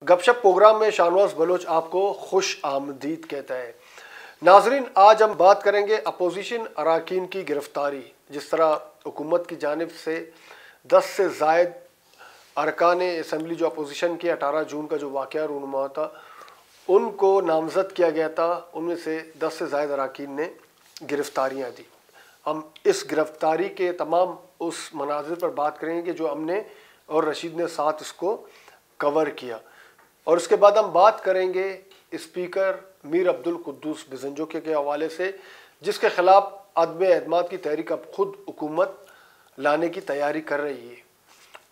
गपशप प्रोग्राम में शाहनवाज बलोच आपको खुश आमदीद कहता है। नाजरीन, आज हम बात करेंगे अपोजिशन अरकान की गिरफ्तारी। जिस तरह हुकूमत की जानिब से 10 से ज़ायद अरकान असम्बली जो अपोजिशन के 18 जून का जो वाक़या रूनुमा था उनको नामज़द किया गया था, उनमें से 10 से ज़ायद अरकान ने गिरफ्तारियाँ दी। हम इस गिरफ्तारी के तमाम उस मनाजिर पर बात करेंगे कि जो हमने और रशीद ने साथ इसको कवर किया, और उसके बाद हम बात करेंगे स्पीकर मीर अब्दुल कुद्दूस बिजंजो के हवाले से, जिसके खिलाफ अदम एतमाद की तहरीक अब खुद हुकूमत लाने की तैयारी कर रही है।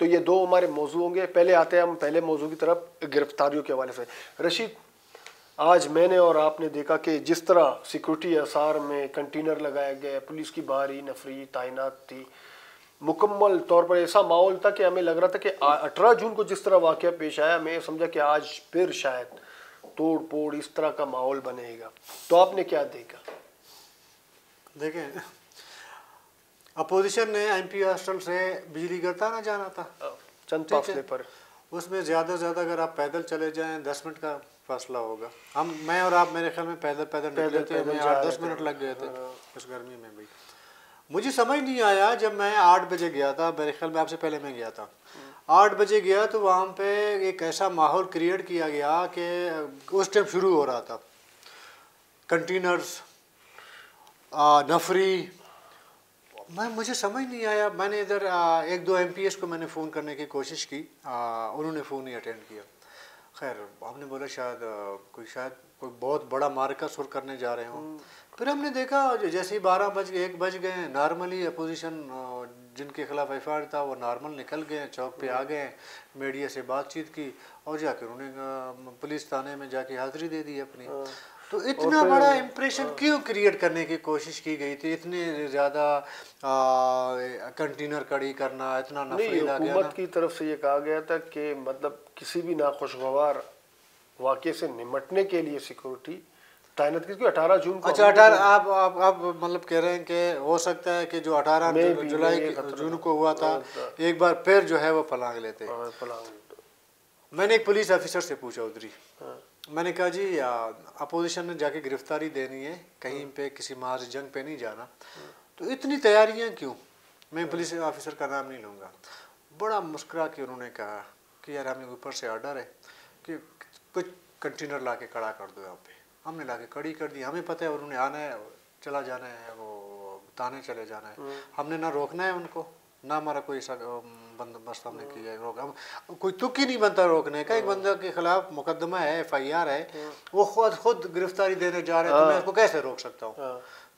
तो ये दो हमारे मौजू होंगे। पहले आते हैं हम पहले मौजू की तरफ, गिरफ्तारियों के हवाले से। रशीद, आज मैंने और आपने देखा कि जिस तरह सिक्योरिटी असार में कंटेनर लगाया गया, पुलिस की भारी नफरी तैनात थी, मुकम्मल तौर पर ऐसा माहौल था कि हमें लग रहा था कि 18 जून को जिस तरह वाक़या पेश आया, मैं समझा कि आज फिर शायद तोड़ फोड़ इस तरह का माहौल बनेगा। तो आपने क्या देखा? देखें, अपोजिशन ने एमपी हॉस्टल से बिजली घर तक ना जाना था, चंद फासले पर। उसमें ज़्यादा से ज़्यादा अगर आप पैदल चले जाएं 10 मिनट का फासला होगा। मैं और आप मेरे ख्याल में पैदल निकले थे, हमें 8-10 मिनट लग गए थे इस गर्मी में भी। मुझे समझ नहीं आया, जब मैं 8 बजे गया था, मेरे ख्याल में आपसे पहले मैं गया था, 8 बजे गया तो वहाँ पे एक ऐसा माहौल क्रिएट किया गया कि उस टाइम शुरू हो रहा था कंटेनर्स, नफरी। मुझे समझ नहीं आया। मैंने इधर 1-2 एमपीएस को मैंने फ़ोन करने की कोशिश की, उन्होंने फ़ोन नहीं अटेंड किया। खैर, हमने बोला शायद कोई बहुत बड़ा मार्का सुर करने जा रहे हों। फिर हमने देखा जैसे ही 12 बज गए, 1 बज गए, नॉर्मली अपोजिशन जिनके खिलाफ एफआईआर था वो नॉर्मल निकल गए, चौक पे आ गए, मीडिया से बातचीत की और जाकर उन्होंने पुलिस थाने में जाके हाज़िरी दे दी अपनी। तो इतना बड़ा इम्प्रेशन क्यों क्रिएट करने की कोशिश की गई थी? इतने ज़्यादा कंटेनर कड़ी करना, इतना नफरी ला गया। हुकूमत की तरफ से ये कहा गया था कि मतलब किसी भी नाखुशगवार वाक़े से निमटने के लिए सिक्योरिटी तैनात की, 18 जून को। अच्छा, 18 आप मतलब कह रहे हैं कि हो सकता है कि जो 18 जुलाई जून को हुआ था एक बार फिर जो है वो फलांग लेते। मैंने एक पुलिस ऑफिसर से पूछा उधरी, मैंने कहा जी अपोजिशन ने जाके गिरफ्तारी देनी है, कहीं पे किसी महाज जंग पे नहीं जाना, तो इतनी तैयारियां क्यों? मैं पुलिस ऑफिसर का नाम नहीं लूँगा। बड़ा मुस्कुरा के उन्होंने कहा कि यार हमें ऊपर से ऑर्डर है कि कुछ कंटेनर ला के खड़ा कर दो यहाँ पे। हमने ला के खड़ी कर दी। हमें पता है उन्होंने आना है, चला जाना है, वो ताने चले जाना है। हमने ना रोकना है उनको, ना हमारा कोई ऐसा बंदोबस्त हमने किया है रोक। हम कोई तुक ही नहीं बनता रोकने का। एक बंदा के खिलाफ मुकदमा है, एफआईआर है, वो खुद गिरफ्तारी देने जा रहे हैं, तो मैं उसको कैसे रोक सकता हूँ?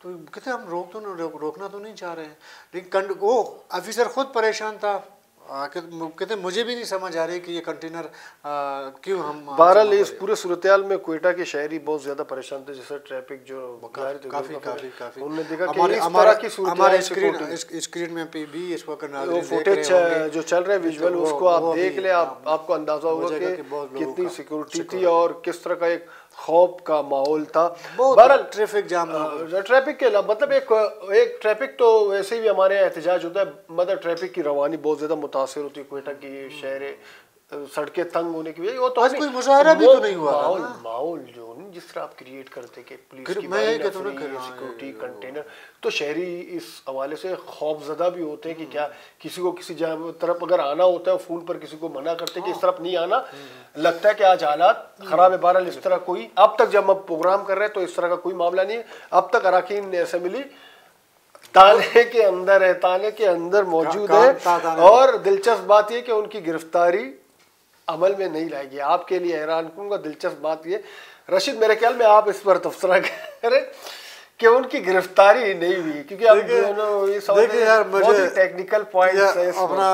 तो कहते हम रोकना तो नहीं चाह रहे हैं, लेकिन वो ऑफिसर खुद परेशान था। कहते मुझे भी नहीं समझ आ रही कि ये कंटेनर क्यों हम। बहरहाल इस पूरे सूरत-ए-हाल में क्वेटा के शहरी बहुत ज़्यादा परेशान थे, जैसे ट्रैफिक जो काफ़ी उन्होंने देखा कि इस तरह की हमारे स्क्रीन में भी इस वक्त फुटेज जो चल रहा है विजुअल, उसको आप देख ले, आपको अंदाजा होगा कि कितनी सिक्योरिटी थी और किस तरह का एक खौफ का माहौल था। बहरहाल ट्रैफिक जाम, ट्रैफिक के मतलब एक ट्रैफिक तो वैसे भी हमारे यहाँ एहतजाज होता है, मतलब ट्रैफिक की रवानी बहुत ज़्यादा मुतासिर होती है क्वेटा की शहर, सड़कें तंग होने की वजह। वो तो कोई मुजाहरा भी तो नहीं हुआ। माहौल जो जिस तरह आप क्रिएट करते कि पुलिस की सिक्योरिटी कंटेनर, तो शहरी इस हवाले से खौफजदा भी होते हैं कि क्या किसी को किसी तरफ अगर आना होता है, फ़ोन पर किसी को मना करते हैं कि इस तरफ नहीं आना, लगता है कि आज हालात ख़राब है। बहरहाल इस तरह कोई अब तक जब हम प्रोग्राम कर रहे हैं तो इस तरह का कोई मामला नहीं है। अब तक अरकान असम्बली ताले के अंदर है, ताले के अंदर मौजूद है, और दिलचस्प बात यह कि उनकी गिरफ्तारी अमल में नहीं लाएगी। आपके लिए हैरान करूंगा, दिलचस्प बात ये रशीद, मेरे ख्याल में आप इस पर तबसरा करें कि उनकी गिरफ्तारी नहीं हुई, क्योंकि अब देखिए यार, मुझे टेक्निकल पॉइंट अपना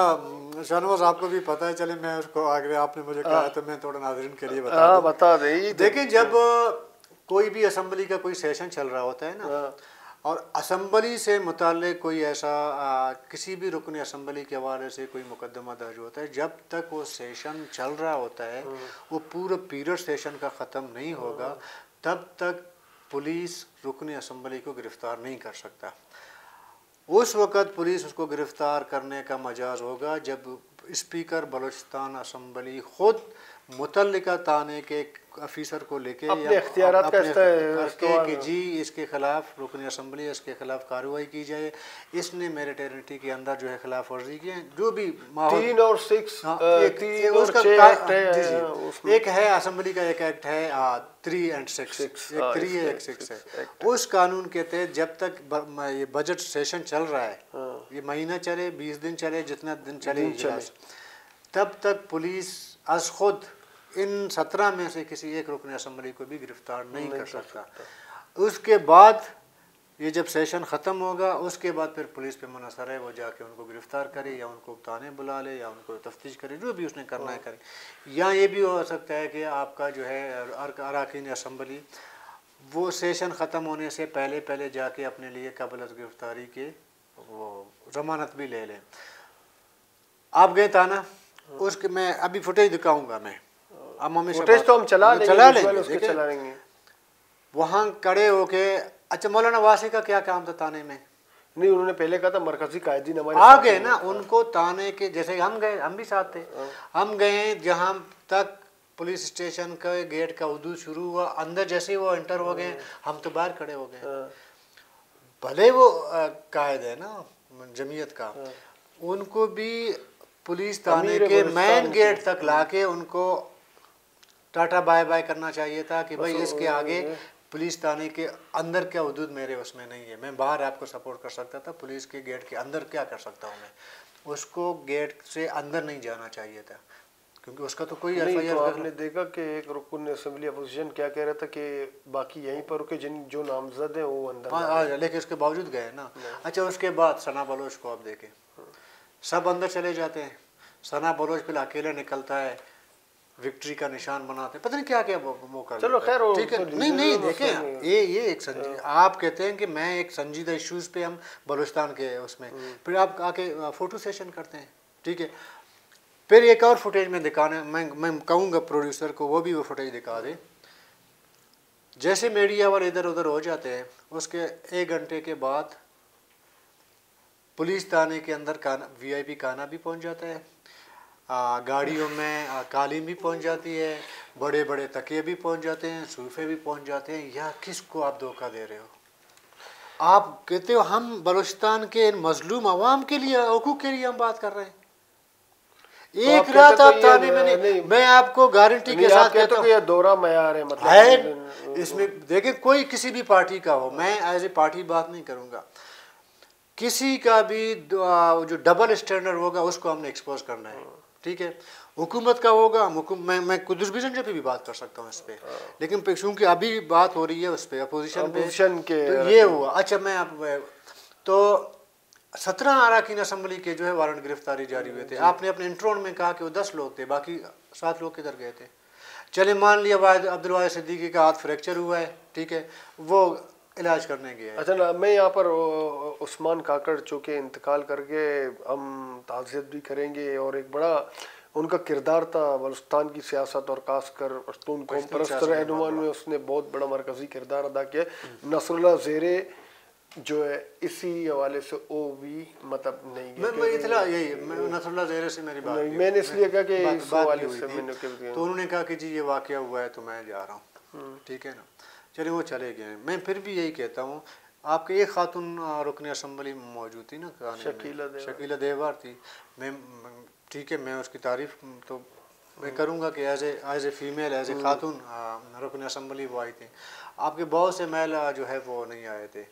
शाहनवाज आपको भी पता है, चले मैं उसको आगे आपने मुझे कहा तो मैं थोड़ा नाज़रीन के लिए बता दें। देखिए, जब कोई भी असम्बली का कोई सेशन चल रहा होता है ना, और असम्बली से मुताल्लिक़ कोई ऐसा किसी भी रुकन असम्बली के हवाले से कोई मुकदमा दर्ज होता है, जब तक वो सेशन चल रहा होता है, वो पूरा पीरियड सेशन का ख़त्म नहीं होगा, तब तक पुलिस रुकन असम्बली को गिरफ़्तार नहीं कर सकता। उस वक़्त पुलिस उसको गिरफ़्तार करने का मजाज़ होगा जब स्पीकर बलूचिस्तान असम्बली ख़ुद मुतल्लिका थाने के ऑफिसर को लेके अपने इख्तियारात का कि जी इसके खिलाफ रुकन असम्बली इसके खिलाफ कार्रवाई की जाए, इसने मेरे टेरिटरी के अंदर जो है खिलाफ वर्जी की है, जो भी 3 और 6 एक है असम्बली का एक एक्ट है 3 और 6 एक 6 है। उस कानून के तहत जब तक ये बजट सेशन चल रहा है, ये महीना चले 20 दिन चले जितना दिन चले तब तक पुलिस अज खुद इन 17 में से किसी एक रुकन असम्बली को भी गिरफ्तार नहीं कर सकता। उसके बाद ये जब सेशन ख़त्म होगा उसके बाद फिर पुलिस पे मुनसर है वो जाके उनको गिरफ़्तार करे या उनको थाने बुला ले या उनको तफ्तीश करे, जो भी उसने करना है करे। या ये भी हो सकता है कि आपका जो है अरकान असम्बली वो सेशन ख़त्म होने से पहले जाके अपने लिए क़ब्ल गिरफ़्तारी के वो ज़मानत भी ले लें। आप गए थाना, उसके मैं अभी फुटेज दिखाऊँगा, मैं फुटेज तो हम चला लेंगे। वहाँ खड़े होके अच्छा मौलाना वासी का क्या काम था थाने में? नहीं, उन्होंने पहले कहा था मरकजी कायदीन हमारे आ गए ना, उनको थाने के जैसे हम गए, हम भी साथ थे, हम गए जहाँ तक पुलिस स्टेशन का गेट का हुदूद शुरू हुआ, अंदर जैसे ही वो एंटर हो गए हम तो बाहर खड़े हो गए। भले वो कायद है ना जमीयत का, उनको भी पुलिस थाने के मेन गेट तक लाके उनको टाटा बाय बाय करना चाहिए था कि भाई इसके आगे पुलिस थाने के अंदर क्या हुदूद मेरे उसमें नहीं है, मैं बाहर आपको सपोर्ट कर सकता था, पुलिस के गेट के अंदर क्या कर सकता हूँ मैं, उसको गेट से अंदर नहीं जाना चाहिए था क्योंकि उसका तो कोई नहीं। तो आपने देखा कि एक रुकन असेंबली अपोजिशन क्या कह रहा था कि बाकी यहीं पर रुके जिन जो नामजद हैं वो अंदर लेकिन उसके बावजूद गए ना। अच्छा उसके बाद सना बलोच को आप देखें, सब अंदर चले जाते हैं, सना बलोच फिर अकेला निकलता है, विक्ट्री का निशान बनाते हैं, पता नहीं क्या क्या वो कर। चलो खैर ठीक है, नहीं देखें ये एक संजीदा, आप कहते हैं कि मैं एक संजीदा इश्यूज़ पे हम बलूचिस्तान के उसमें, फिर आप आके फ़ोटो सेशन करते हैं, ठीक है। फिर एक और फुटेज में दिखाने मैं कहूँगा प्रोड्यूसर को वो भी वो फुटेज दिखा दे। जैसे मीडिया वाले इधर उधर हो जाते हैं उसके 1 घंटे के बाद पुलिस थाने के अंदर VIP खाना भी पहुँच जाता है, गाड़ियों में कालीन भी पहुंच जाती है, बड़े बड़े तकिए भी पहुंच जाते हैं, सूफे भी पहुंच जाते हैं। या किसको आप धोखा दे रहे हो? आप कहते हो हम बलूचिस्तान के मजलूम अवाम के लिए, हकूक़ के लिए हम बात कर रहे हैं। एक रात आप थाने में नहीं, मैं आपको गारंटी के साथ कहता हूँ ये दोहरा मयार है, मतलब है इसमें। देखिए कोई किसी भी पार्टी का हो, मैं एज ए पार्टी बात नहीं करूँगा, किसी का भी जो डबल स्टैंडर्ड होगा उसको हमने एक्सपोज करना है, ठीक है। हुकूमत का होगा, मैं कुदुस बिजन पे भी बात कर सकता हूँ इस पे, लेकिन क्योंकि अभी बात हो रही है उस पे अपोजिशन के तो ये हुआ। अच्छा मैं आप तो 17 अरकान असम्बली के जो है वारंट गिरफ्तारी जारी हुए थे। आपने अपने इंट्रोन में कहा कि वो 10 लोग थे, बाकी 7 लोग किधर गए थे? चले मान लिया अब्दुल वाहिद सिद्दीकी का हाथ फ्रैक्चर हुआ है, ठीक है, वो इलाज करने गया है। अच्छा ना, मैं यहाँ पर उस्मान काकड़ चूँकि इंतकाल करके हम ताज़ियत भी करेंगे, और एक बड़ा उनका किरदार था बलूचिस्तान की सियासत और खासकर पश्तून कौम परस्त रहनुमान में उसने बहुत बड़ा मरकजी किरदार अदा किया। नसरुल्लाह ज़ेरे जो है इसी हवाले से वो भी मतलब नहीं गया। मैं इतना यही नसरुल्लाह ज़ेरे से मेरी बात मैंने इसलिए कहा कि इस हवाले से मैंने तो उन्होंने कहा कि जी ये वाक़या हुआ है तो मैं जा रहा हूँ, ठीक है ना, चलिए वो चले गए। मैं फिर भी यही कहता हूँ, आपके एक खातून रुकन असम्बली में मौजूद थी ना, शकीला देवार थी, मैं ठीक है मैं उसकी तारीफ़ तो मैं करूँगा कि as a female as a खातून रुकन असम्बली वो आई थी। आपके बहुत से महिला जो है वो नहीं आए थे।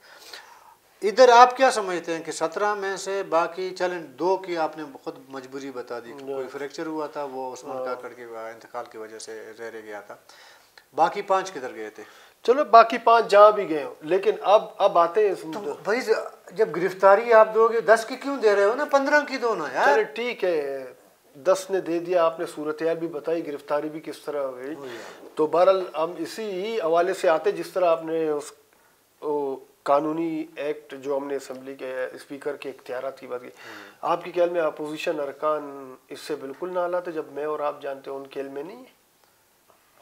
इधर आप क्या समझते हैं कि 17 में से बाकी चलें 2 की आपने खुद मजबूरी बता दी, कोई फ्रैक्चर हुआ था वो उस्मान काकड़ के इंतकाल की वजह से रह गया था, बाकी 5 किधर गए थे? चलो बाकी 5 जहाँ भी गए हो, लेकिन अब आते हैं तो भाई जब गिरफ्तारी आप दोगे 10 की क्यों दे रहे हो ना, 15 की दो ना यार। ठीक है 10 ने दे दिया, आपने सूरत हाल भी बताई, गिरफ्तारी भी किस तरह हो गई। तो बहरहाल हम इसी ही हवाले से आते, जिस तरह आपने उस कानूनी एक्ट जो हमने असम्बली के स्पीकर के इख्तियारात की बात की, आपके ख्याल में अपोजिशन अरकान इससे बिल्कुल ना लाते? जब मैं और आप जानते हैं उनके में नहीं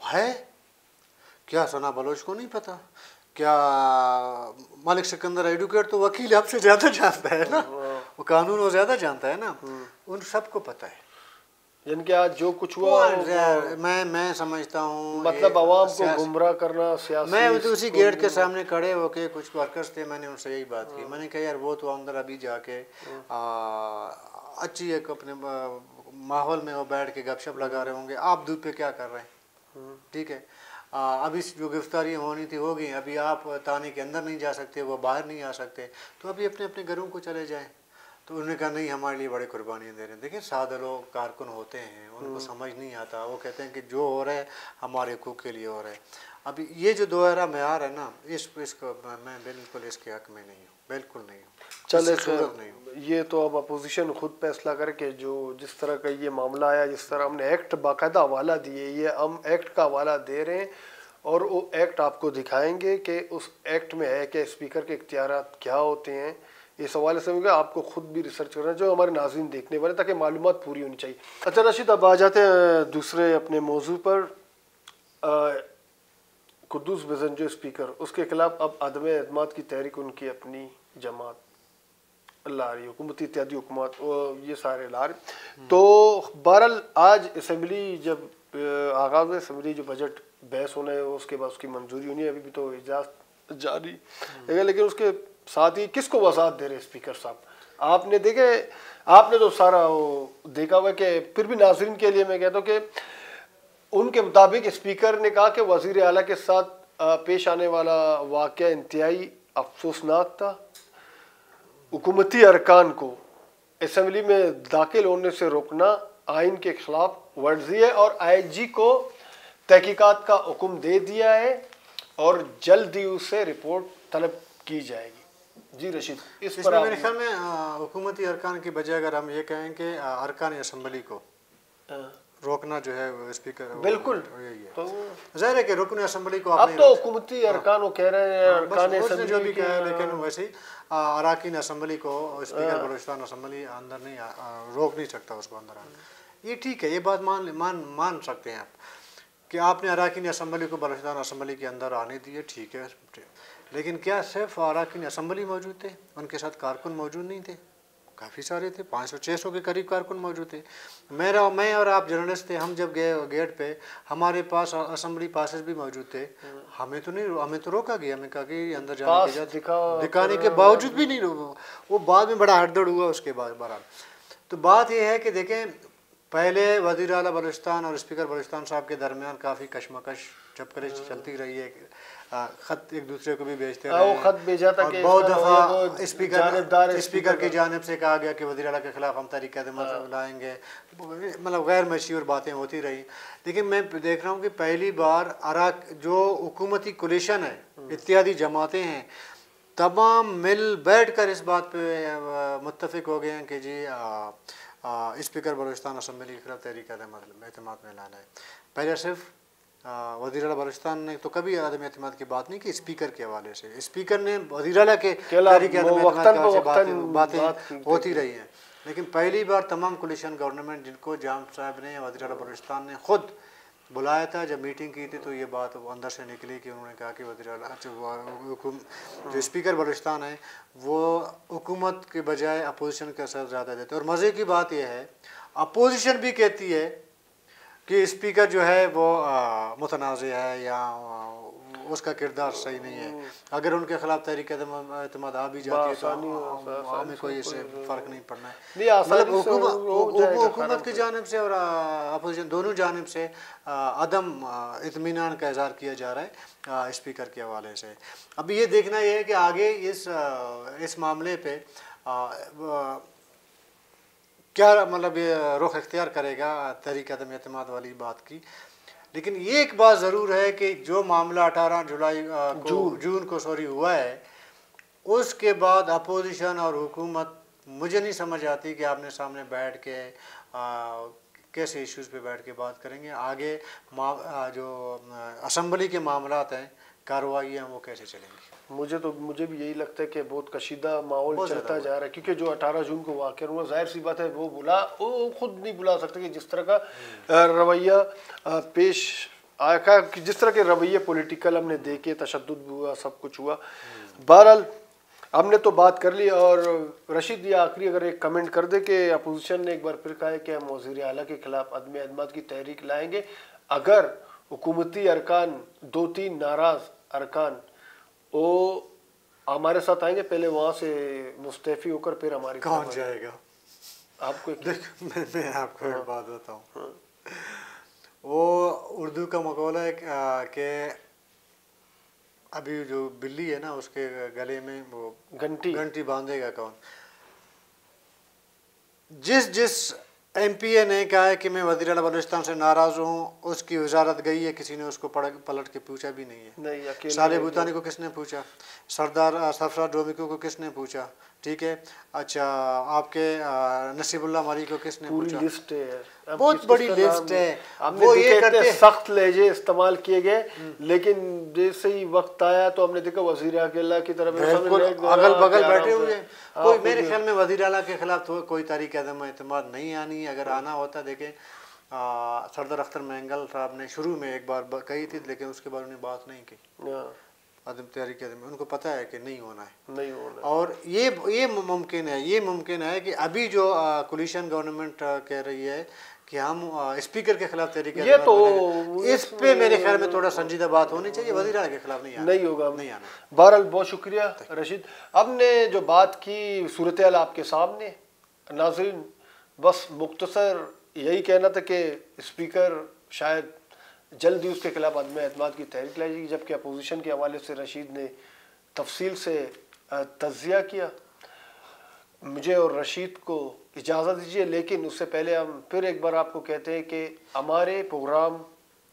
है क्या? सना बलोच को नहीं पता क्या? मालिक सिकंदर एडवोकेट तो वकील आपसे ज़्यादा जानता है ना, वो कानून वो ज़्यादा जानता है ना, उन सबको पता है। जिनके आज जो कुछ हुआ मैं समझता हूँ मतलब आवाम को गुमराह करना सियासी। मैं तो उसी गेट के सामने खड़े होके कुछ वर्कर्स थे, मैंने उनसे यही बात की, मैंने कहा यार वो तो अंदर अभी जाके अच्छी एक अपने माहौल में वो बैठ के गपशप लगा रहे होंगे, आप धूप पे क्या कर रहे हैं, ठीक है। अभी जो गिरफ्तारी होनी थी होगी, अभी आप थाने के अंदर नहीं जा सकते, वो बाहर नहीं आ सकते, तो अभी अपने अपने घरों को चले जाएं। तो उन्होंने कहा नहीं हमारे लिए बड़ी कुर्बानियाँ दे रहे हैं। देखिए सादा लोग कारकुन होते हैं, उनको समझ नहीं आता, वो कहते हैं कि जो हो रहा है हमारे हकूक़ के लिए हो रहा है। अभी ये जो दोहरा म्यार है ना, इसको मैं बिल्कुल इसके हक में नहीं हूँ, बिल्कुल नहीं हूँ, चले नहीं हूँ। ये तो अब अपोजिशन खुद फैसला करके, जो जिस तरह का ये मामला आया, जिस तरह हमने एक्ट बाकायदा हवाला दिए, ये हम एक्ट का हवाला दे रहे हैं और वो एक्ट आपको दिखाएंगे कि उस एक्ट में है कि स्पीकर के इख्तियारात क्या होते हैं। इस हवाले से मुझे आपको खुद भी रिसर्च करना है, जो हमारे नाज़रीन देखने वाले, ताकि मालूमात पूरी होनी चाहिए। अच्छा रशीद, अब आ जाते हैं दूसरे अपने मौजू पर। कुद्दूस बेज़न जो स्पीकर, उसके खिलाफ अब अदम एतमाद की तहरीक उनकी अपनी जमात ला रही, हुकूमती इत्तेहादी हुकूमत ये सारे ला रहे। तो बहरहाल आज असम्बली जब आगाज़ में असम्बली जो बजट बहस होना है, उसके बाद उसकी मंजूरी होनी है, अभी भी तो इजाज़त जारी है, लेकिन उसके साथ ही किसको वसात दे रहे स्पीकर साहब? आपने देखे, आपने तो सारा वो देखा हुआ कि फिर भी नाज़रीन के लिए मैं कहता हूँ कि उनके मुताबिक स्पीकर ने कहा कि वज़ीर आला के साथ पेश आने वाला वाक़या इंतहाई अफसोसनाक था। हुकूमती अरकान को असम्बली में दाखिल होने से रोकना आइन के खिलाफ वर्जी है और IG को तहकीकात का हुक्म दे दिया है और जल्द ही उससे रिपोर्ट तलब की जाएगी। जी रशीद, इस पर मेरे ख्याल में हुकूमती अरकान की बजाय अगर हम ये कहें कि अरकान असम्बली को रोकना जो है स्पीकर, बिल्कुल तो ज़ाहिर है कि रुकन असम्बली को अब तो हुकूमती अरकान वो कह रहे हैं, अरकान असम्बली जो भी कह रहे हैं, लेकिन वैसे ही अरकान असम्बली को स्पीकर बलूचिस्तान असम्बली अंदर नहीं रोक नहीं सकता उसको अंदर आने। ये ठीक है, ये बात मान सकते हैं आप कि आपने अरकान असम्बली को बलूचिस्तान असम्बली के अंदर आने दिए, ठीक है, लेकिन क्या सिर्फ अरकान असम्बली मौजूद थे, उनके साथ कारकुन मौजूद नहीं थे? काफ़ी सारे थे, 500-600 के करीब कारकुन मौजूद थे। मैं और आप जर्नलिस्ट थे, हम जब गए गेट पे, हमारे पास असम्बली पासेस भी मौजूद थे, हमें तो रोका गया, हमें कहा कि अंदर जाने की इजाज़त दिखाने के बावजूद भी नहीं, वो बाद में बड़ा हड़दड़ हुआ उसके बाद। बहरहाल तो बात यह है कि देखें, पहले वज़ीर आला बलूचिस्तान और स्पीकर बलूचिस्तान साहब के दरमियान काफ़ी कशमकश चपकरे चलती रही है, ख़त एक दूसरे को भी भेजते रहे, वो खत भेजा था कि बहुत दफ़ा स्पीकर की जानिब से कहा गया कि वज़ीर आला के ख़िलाफ़ हम तहरीक लाएंगे, मतलब गैर मशहूर बातें होती रही। लेकिन मैं देख रहा हूँ कि पहली बार जो हुकूमती कोलिशन है, इत्तेहादी जमातें हैं, तमाम मिल बैठ कर इस बात पर मुत्तफ़िक हो गए हैं कि जी स्पीकर बलूचिस्तान असम्बली के खिलाफ तहरीक एतमाद में लाना है। पहले सिर्फ वज़ीर आला बलूचिस्तान ने तो कभी अदम एतमाद की बात नहीं की, स्पीकर के हवाले से स्पीकर ने वज़ीर आला के तहरीक बातें होती रही हैं, लेकिन पहली बार तमाम कोलिशन गवर्नमेंट जिनको जाम साहब ने वज़ीर आला बलूचिस्तान ने खुद बुलाया था, जब मीटिंग की थी तो ये बात अंदर से निकली कि उन्होंने कहा कि वज़ीर आला जो स्पीकर बलूचिस्तान है वो हुकूमत के बजाय अपोजिशन का असर ज़्यादा देते हैं। और मज़े की बात यह है, अपोजिशन भी कहती है कि स्पीकर जो है वो मुतनाज़ है या उसका किरदार सही नहीं है, अगर उनके खिलाफ तहरीक एतमाद आ भी जाती है तो हमें कोई इससे फ़र्क नहीं पड़ना है। मतलब हुकूमत की जानिब से और अपोजिशन दोनों जानिब से अदम इत्मीनान का इज़हार किया जा रहा है स्पीकर के हवाले से। अभी ये देखना ये है कि आगे इस मामले पे क्या मतलब ये रुख इख्तियार करेगा तहरीक अदम एतमाद वाली बात की। लेकिन ये एक बात ज़रूर है कि जो मामला 18 जुलाई जून को हुआ है, उसके बाद अपोजिशन और हुकूमत मुझे नहीं समझ आती कि आपने सामने बैठ के कैसे इश्यूज़ पे बैठ के बात करेंगे। आगे जो असम्बली के मामलात हैं, कार्रवाइयाँ, वो कैसे चलेंगी। मुझे भी यही लगता है कि बहुत कशीदा माहौल चलता जा रहा है, क्योंकि जो 18 जून को वाक़या हुआ, जाहिर सी बात है वो खुद नहीं बुला सकते कि जिस तरह का रवैया पेश आया, जिस तरह के रवैये पॉलिटिकल हमने देखे, तशद्दुद हुआ, सब कुछ हुआ। बहरहाल हमने तो बात कर ली। और रशीद, ये आखिरी अगर एक कमेंट कर दे कि अपोजिशन ने एक बार फिर कहा है कि हम वज़ीर आला के खिलाफ अदम एतमाद की तहरीक लाएंगे अगर हुकूमती अरकान 2-3 नाराज़ अरकान वो हमारे साथ आएंगे, पहले वहाँ से मुस्तफ़ी होकर फिर हमारी कौन जाएगा आपको मैं आपको एक बात बताऊँ, वो उर्दू का मकौला है कि अभी जो बिल्ली है ना उसके गले में वो घंटी बांधेगा कौन। जिस एमपीए ने कहा है कि मैं वज़ीर आला बलूचिस्तान से नाराज़ हूँ, उसकी वजारत गई है, किसी ने उसको पलट के पूछा भी नहीं है। साले भूतानी को किसने पूछा, सरफराज डोमिको को किसने पूछा, ठीक है, अच्छा आपके नसीबुल्लाह मरी को किसने पूछा। लिस्ट है, बहुत बड़ी लिस्ट है। वो ये करते सख्त लहजे इस्तेमाल किए गए, लेकिन जैसे ही वक्त आया तो हमने देखा वज़ीर आला की तरफ अगल बगल बैठे हुए हैं। कोई मेरे ख्याल में वज़ीर आला के खिलाफ तो कोई तहरीक अदम एतमाद नहीं आनी। अगर आना होता, देखें सरदार अख्तर मैंगल साहब ने शुरू में एक बार कही थी, लेकिन उसके बाद उन्हें बात नहीं की अदम तहरीक अदम। उनको पता है कि नहीं होना है। और ये मुमकिन है कि अभी जो कोलिशन गवर्नमेंट कह रही है कि हम स्पीकर के खिलाफ तहरीक ये तो इस पे मेरे ख्याल में थोड़ा संजीदा बात होनी चाहिए। वज़ीर आला के खिलाफ नहीं होगा, नहीं आना। बहरहाल बहुत शुक्रिया रशीद। हमने जो बात की सूरत हाल आपके सामने, नाज़रीन बस मुख्तसर यही कहना था कि स्पीकर शायद जल्द ही उसके खिलाफ अदम एतमाद की तहरीक लाई जाएगी, जबकि अपोजिशन के हवाले से रशीद ने तफसील से तज़किया किया। मुझे और रशीद को इजाज़त दीजिए, लेकिन उससे पहले हम फिर एक बार आपको कहते हैं कि हमारे प्रोग्राम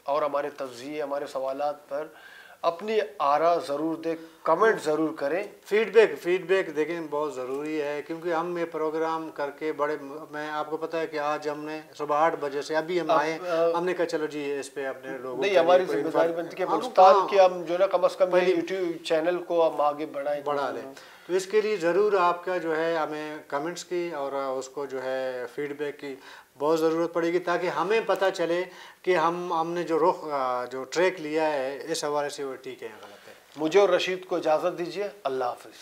और हमारे तज़किये, हमारे सवालात पर अपनी आरा ज़रूर दें, कमेंट ज़रूर करें। फीडबैक देखें बहुत ज़रूरी है, क्योंकि हम ये प्रोग्राम करके मैं आपको पता है कि आज हमने सुबह 8 बजे से अभी हम आए, हमने कहा चलो जी इस पे अपने लोगों नहीं, हमारी जिम्मेदारी बनती है बलूचिस्तान की हम जो ना कम से कम यूट्यूब चैनल को हम आगे बढ़ा लें। तो इसके लिए ज़रूर आपका जो है हमें कमेंट्स की और उसको जो है फीडबैक की बहुत ज़रूरत पड़ेगी, ताकि हमें पता चले कि हमने जो ट्रैक लिया है इस हवाले से वो ठीक है या गलत है। मुझे और रशीद को इजाज़त दीजिए। अल्लाह हाफ़िज़।